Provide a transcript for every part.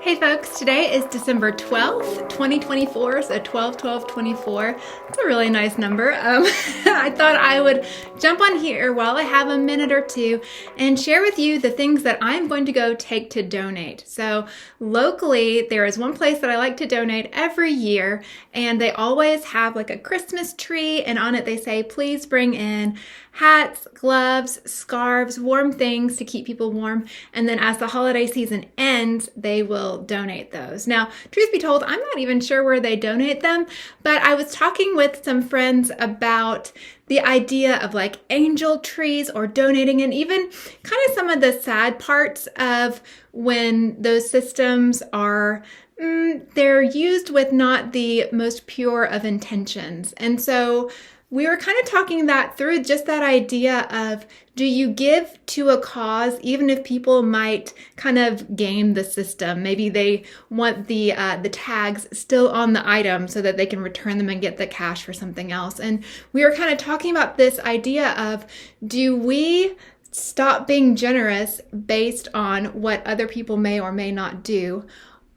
Hey folks, today is December 12th, 2024, so 12/12/24. It's a really nice number. I thought I would jump on here while I have a minute or two and share with you the things that I'm going to go take to donate. So locally, there is one place that I like to donate every year, and they always have like a Christmas tree, and on it they say, please bring in hats, gloves, scarves, warm things to keep people warm. And then as the holiday season ends, they will donate those. Now, truth be told, I'm not even sure where they donate them, but I was talking with some friends about the idea of like angel trees or donating, and even kind of some of the sad parts of when those systems are they're used with not the most pure of intentions. And so we were kind of talking that through, just that idea of, do you give to a cause even if people might kind of game the system? Maybe they want the tags still on the item so that they can return them and get the cash for something else. And we were kind of talking about this idea of, do we stop being generous based on what other people may or may not do?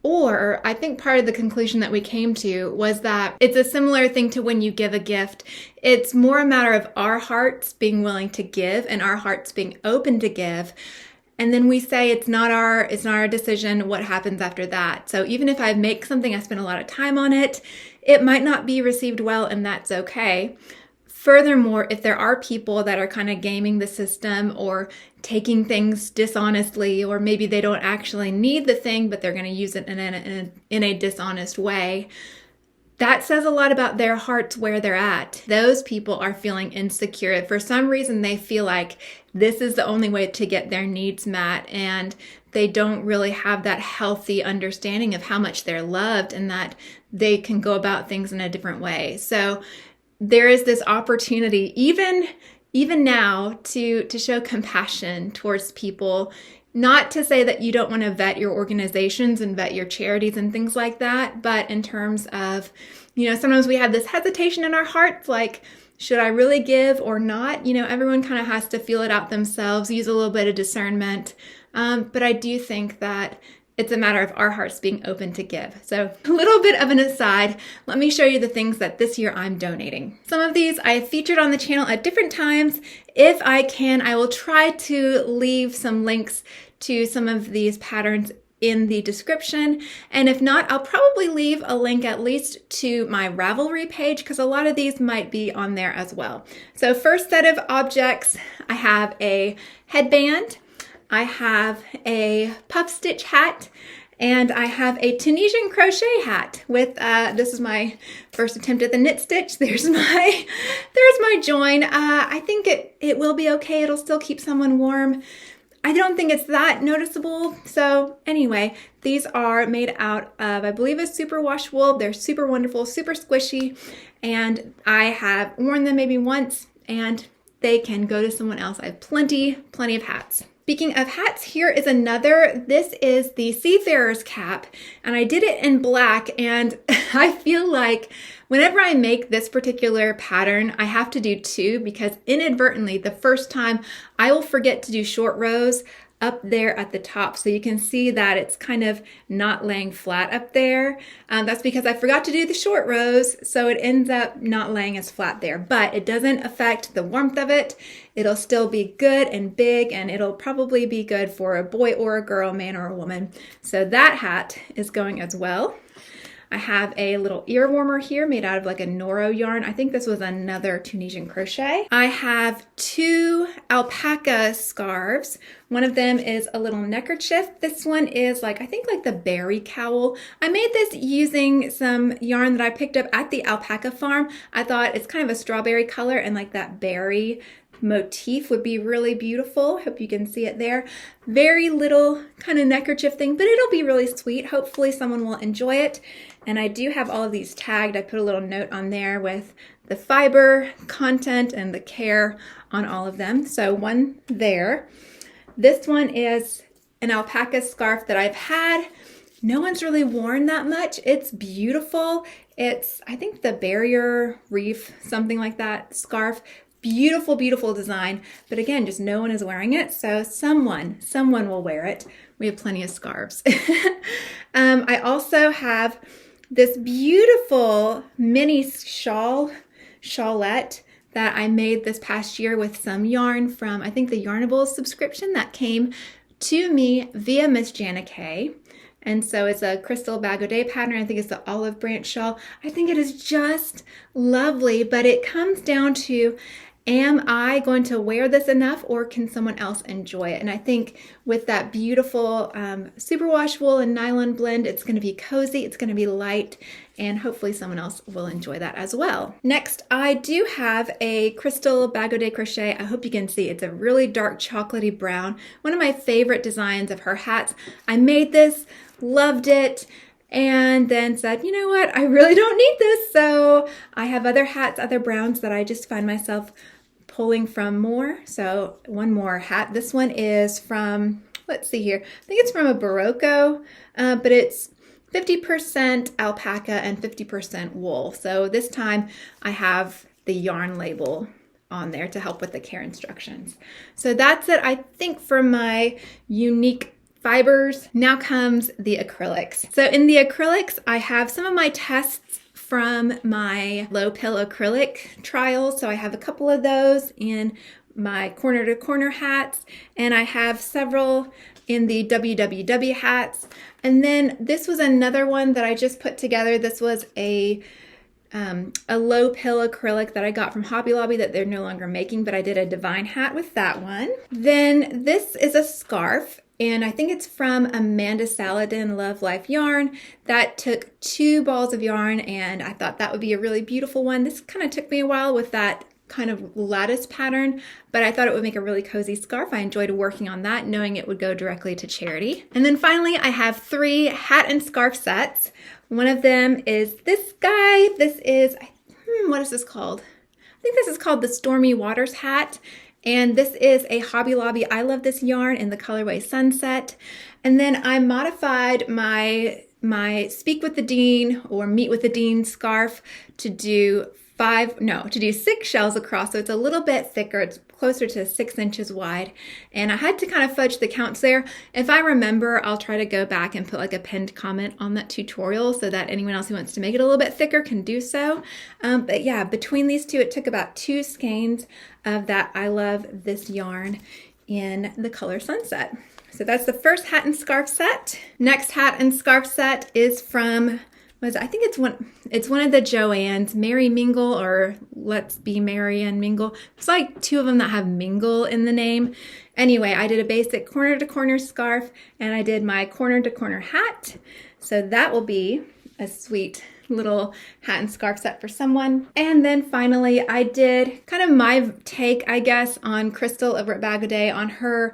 Or I think part of the conclusion that we came to was that it's a similar thing to when you give a gift. It's more a matter of our hearts being willing to give and our hearts being open to give. And then we say it's not our decision what happens after that. So even if I make something, I spend a lot of time on it, it might not be received well, and that's okay. Furthermore, if there are people that are kind of gaming the system or taking things dishonestly, or maybe they don't actually need the thing, but they're going to use it in a dishonest way, that says a lot about their hearts, where they're at. Those people are feeling insecure. For some reason, they feel like this is the only way to get their needs met, and they don't really have that healthy understanding of how much they're loved and that they can go about things in a different way. So there is this opportunity, even now, to show compassion towards people. Not to say that you don't want to vet your organizations and vet your charities and things like that, but in terms of, sometimes we have this hesitation in our hearts, like, should I really give or not? Everyone kind of has to feel it out themselves, use a little bit of discernment. But I do think that it's a matter of our hearts being open to give. So a little bit of an aside, let me show you the things that this year I'm donating. Some of these I featured on the channel at different times. If I can, I will try to leave some links to some of these patterns in the description. And if not, I'll probably leave a link at least to my Ravelry page, because a lot of these might be on there as well. So first set of objects, I have a headband, I have a puff stitch hat, and I have a Tunisian crochet hat with, this is my first attempt at the knit stitch. There's my join. I think it will be okay. It'll still keep someone warm. I don't think it's that noticeable. So anyway, these are made out of, I believe, a superwash wool. They're super wonderful, super squishy, and I have worn them maybe once, and they can go to someone else. I have plenty of hats. Speaking of hats, here is another. This is the Seafarer's cap, and I did it in black, and I feel like whenever I make this particular pattern, I have to do two, because inadvertently, the first time, I will forget to do short rows up there at the top. So you can see that it's kind of not laying flat up there. That's because I forgot to do the short rows, so it ends up not laying as flat there. But it doesn't affect the warmth of it. It'll still be good and big, and it'll probably be good for a boy or a girl, man or a woman. So that hat is going as well. I have a little ear warmer here made out of like a Noro yarn. I think this was another Tunisian crochet. I have two alpaca scarves. One of them is a little neckerchief. This one is I think like the berry cowl. I made this using some yarn that I picked up at the alpaca farm. I thought it's kind of a strawberry color, and like that berry motif would be really beautiful. Hope you can see it there. Very little kind of neckerchief thing, but it'll be really sweet. Hopefully someone will enjoy it. And I do have all of these tagged. I put a little note on there with the fiber content and the care on all of them. So one there. This one is an alpaca scarf that I've had. No one's really worn that much. It's beautiful. It's, I think, the barrier reef, something like that, scarf. Beautiful, beautiful design, but again, just no one is wearing it, so someone will wear it. We have plenty of scarves. I also have this beautiful mini shawlette that I made this past year with some yarn from, I think, the Yarnables subscription that came to me via Miss Jana K. And so it's a crystal bagaudet pattern. I think it's the olive branch shawl. I think it is just lovely, but it comes down to, am I going to wear this enough, or can someone else enjoy it? And I think with that beautiful superwash wool and nylon blend, it's going to be cozy, it's going to be light, and hopefully someone else will enjoy that as well. Next, I do have a crystal bagaudet crochet. I hope you can see it's a really dark chocolatey brown. One of my favorite designs of her hats. I made this, loved it, and then said, you know what, I really don't need this. So I have other hats, other browns that I just find myself pulling from more. So one more hat. This one is from, let's see here, I think it's from a Barocco, but it's 50% alpaca and 50% wool. So this time I have the yarn label on there to help with the care instructions. So that's it, I think, for my unique fibers. Now comes the acrylics. So in the acrylics, I have some of my tests from my low pill acrylic trials. So I have a couple of those in my corner to corner hats, and I have several in the WWW hats. And then this was another one that I just put together. This was a low pill acrylic that I got from Hobby Lobby that they're no longer making, but I did a divine hat with that one. Then this is a scarf, and I think it's from Amanda Saladin Love Life Yarn. That took 2 balls of yarn, and I thought that would be a really beautiful one. This kind of took me a while with that kind of lattice pattern, but I thought it would make a really cozy scarf. I enjoyed working on that, knowing it would go directly to charity. And then finally, I have 3 hat and scarf sets. One of them is this guy. This is, what is this called? I think this is called the Stormy Waters hat. And this is a Hobby Lobby I Love This yarn in the colorway Sunset. And then I modified my Speak with the Dean or Meet with the Dean scarf to do 6 shells across. So it's a little bit thicker. It's closer to 6 inches wide. And I had to kind of fudge the counts there. If I remember, I'll try to go back and put like a pinned comment on that tutorial so that anyone else who wants to make it a little bit thicker can do so. But yeah, between these two, it took about 2 skeins of that I Love This yarn in the color Sunset. So that's the first hat and scarf set. Next hat and scarf set is from, I think it's one of the Joann's, Merry Mingle or Let's Be Merry and Mingle. It's like 2 of them that have Mingle in the name. Anyway, I did a basic corner to corner scarf, and I did my corner to corner hat. So that will be a sweet little hat and scarf set for someone. And then finally, I did kind of my take, I guess, on Crystal over at Bagaudet on her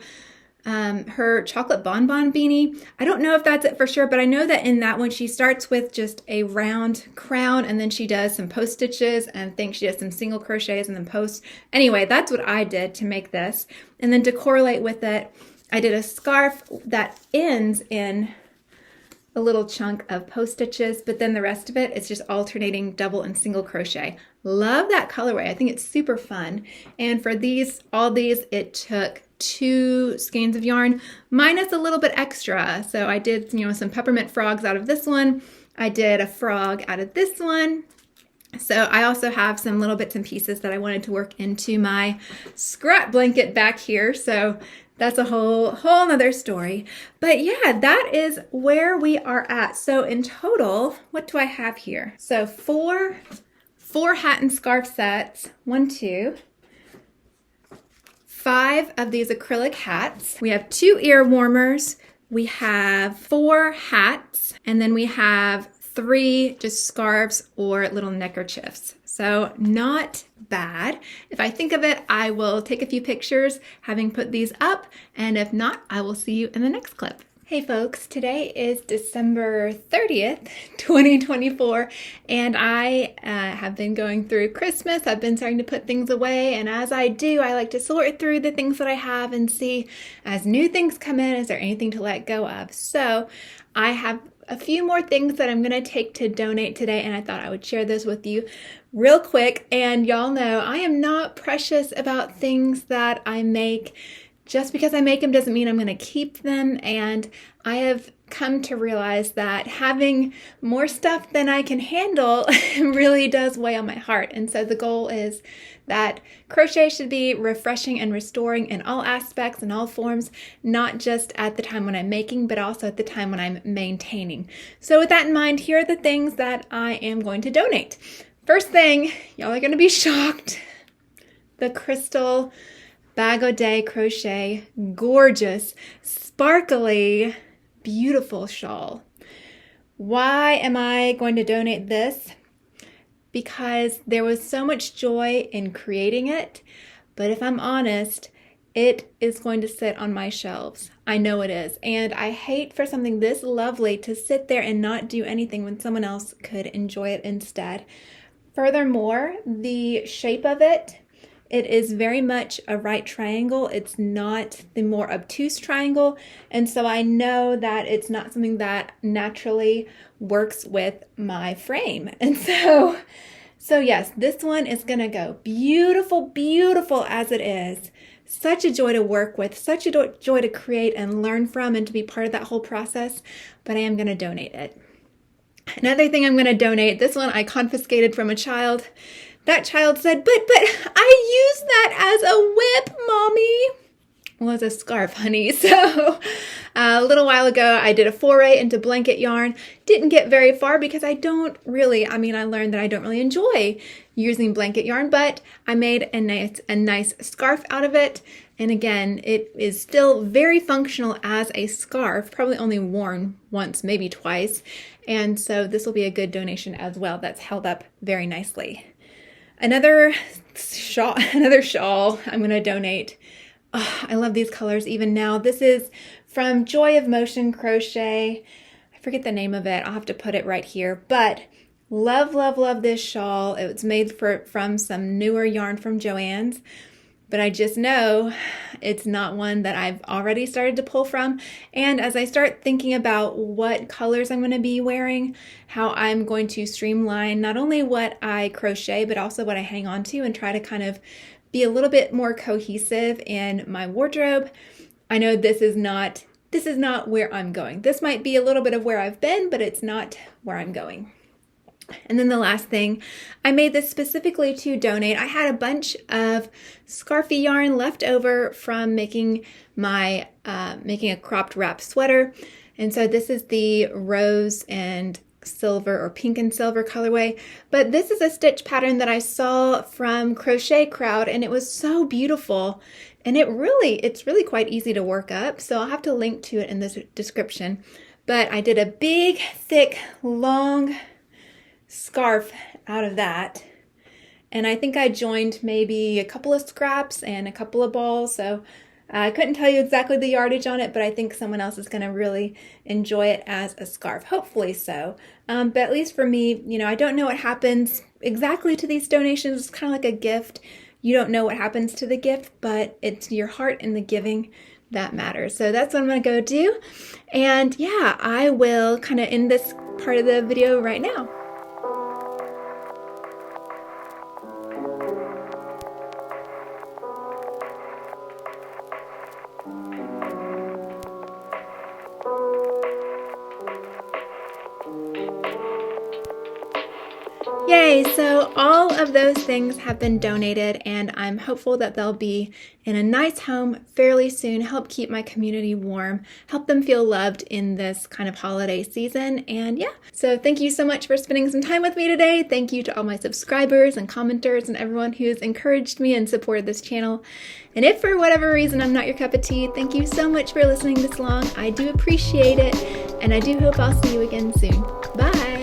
chocolate bonbon beanie. I don't know if that's it for sure, but I know that in that one she starts with just a round crown, and then she does some post stitches, and I think she does some single crochets and then post. Anyway, that's what I did to make this. And then to correlate with it, I did a scarf that ends in a little chunk of post stitches, but then the rest of it, it's just alternating double and single crochet. Love that colorway. I think it's super fun. And for all these, it took 2 skeins of yarn minus a little bit extra. So I did, some peppermint frogs out of this one. I did a frog out of this one. So I also have some little bits and pieces that I wanted to work into my scrap blanket back here. So that's a whole nother story. But yeah, that is where we are at. So in total, what do I have here? So four hat and scarf sets, 1, 2, 5 of these acrylic hats. We have 2 ear warmers. We have 4 hats, and then we have 3 just scarves or little neckerchiefs. So not bad. If I think of it, I will take a few pictures having put these up, and if not, I will see you in the next clip. Hey folks, today is December 30th, 2024, and I have been going through Christmas. I've been starting to put things away, and as I do, I like to sort through the things that I have and see as new things come in, is there anything to let go of? So I have a few more things that I'm going to take to donate today, and I thought I would share this with you real quick. And y'all know I am not precious about things that I make. Just because I make them doesn't mean I'm going to keep them, and I have come to realize that having more stuff than I can handle really does weigh on my heart. And so the goal is that crochet should be refreshing and restoring in all aspects and all forms, not just at the time when I'm making, but also at the time when I'm maintaining. So with that in mind, here are the things that I am going to donate. First thing, y'all are going to be shocked. The crystal Bag O' Day Crochet, gorgeous, sparkly, beautiful shawl. Why am I going to donate this? Because there was so much joy in creating it, but if I'm honest, it is going to sit on my shelves. I know it is, and I hate for something this lovely to sit there and not do anything when someone else could enjoy it instead. Furthermore, the shape of it is very much a right triangle. It's not the more obtuse triangle. And so I know that it's not something that naturally works with my frame. And so yes, this one is gonna go. Beautiful, beautiful as it is. Such a joy to work with, such a joy to create and learn from and to be part of that whole process, but I am gonna donate it. Another thing I'm gonna donate, this one I confiscated from a child. That child said, but I use that as a whip, Mommy. Well, it's a scarf, honey. So a little while ago, I did a foray into blanket yarn. Didn't get very far because I learned that I don't really enjoy using blanket yarn, but I made a nice scarf out of it. And again, it is still very functional as a scarf, probably only worn once, maybe twice. And so this will be a good donation as well. That's held up very nicely. Another shawl I'm going to donate. Oh, I love these colors even now. This is from Joy of Motion Crochet. I forget the name of it. I'll have to put it right here. But love, love, love this shawl. It was made from some newer yarn from Joann's. But I just know it's not one that I've already started to pull from. And as I start thinking about what colors I'm going to be wearing, how I'm going to streamline not only what I crochet, but also what I hang on to and try to kind of be a little bit more cohesive in my wardrobe, I know this is not where I'm going. This might be a little bit of where I've been, but it's not where I'm going. And then the last thing, I made this specifically to donate. I had a bunch of scarfy yarn left over from making a cropped wrap sweater. And so this is the rose and silver or pink and silver colorway. But this is a stitch pattern that I saw from Crochet Crowd, and it was so beautiful. And it's really quite easy to work up. So I'll have to link to it in the description. But I did a big, thick, long scarf out of that, and I think I joined maybe a couple of scraps and a couple of balls, so I couldn't tell you exactly the yardage on it, but I think someone else is going to really enjoy it as a scarf, hopefully so. But at least for me, I don't know what happens exactly to these donations. It's kind of like a gift. You don't know what happens to the gift, but it's your heart and the giving that matters. So that's what I'm going to go do, and yeah, I will kind of end this part of the video right now. Yay! So all of those things have been donated, and I'm hopeful that they'll be in a nice home fairly soon, help keep my community warm, help them feel loved in this kind of holiday season. And yeah, so thank you so much for spending some time with me today. Thank you to all my subscribers and commenters and everyone who's encouraged me and supported this channel. And if for whatever reason I'm not your cup of tea, thank you so much for listening this long. I do appreciate it, and I do hope I'll see you again soon. Bye!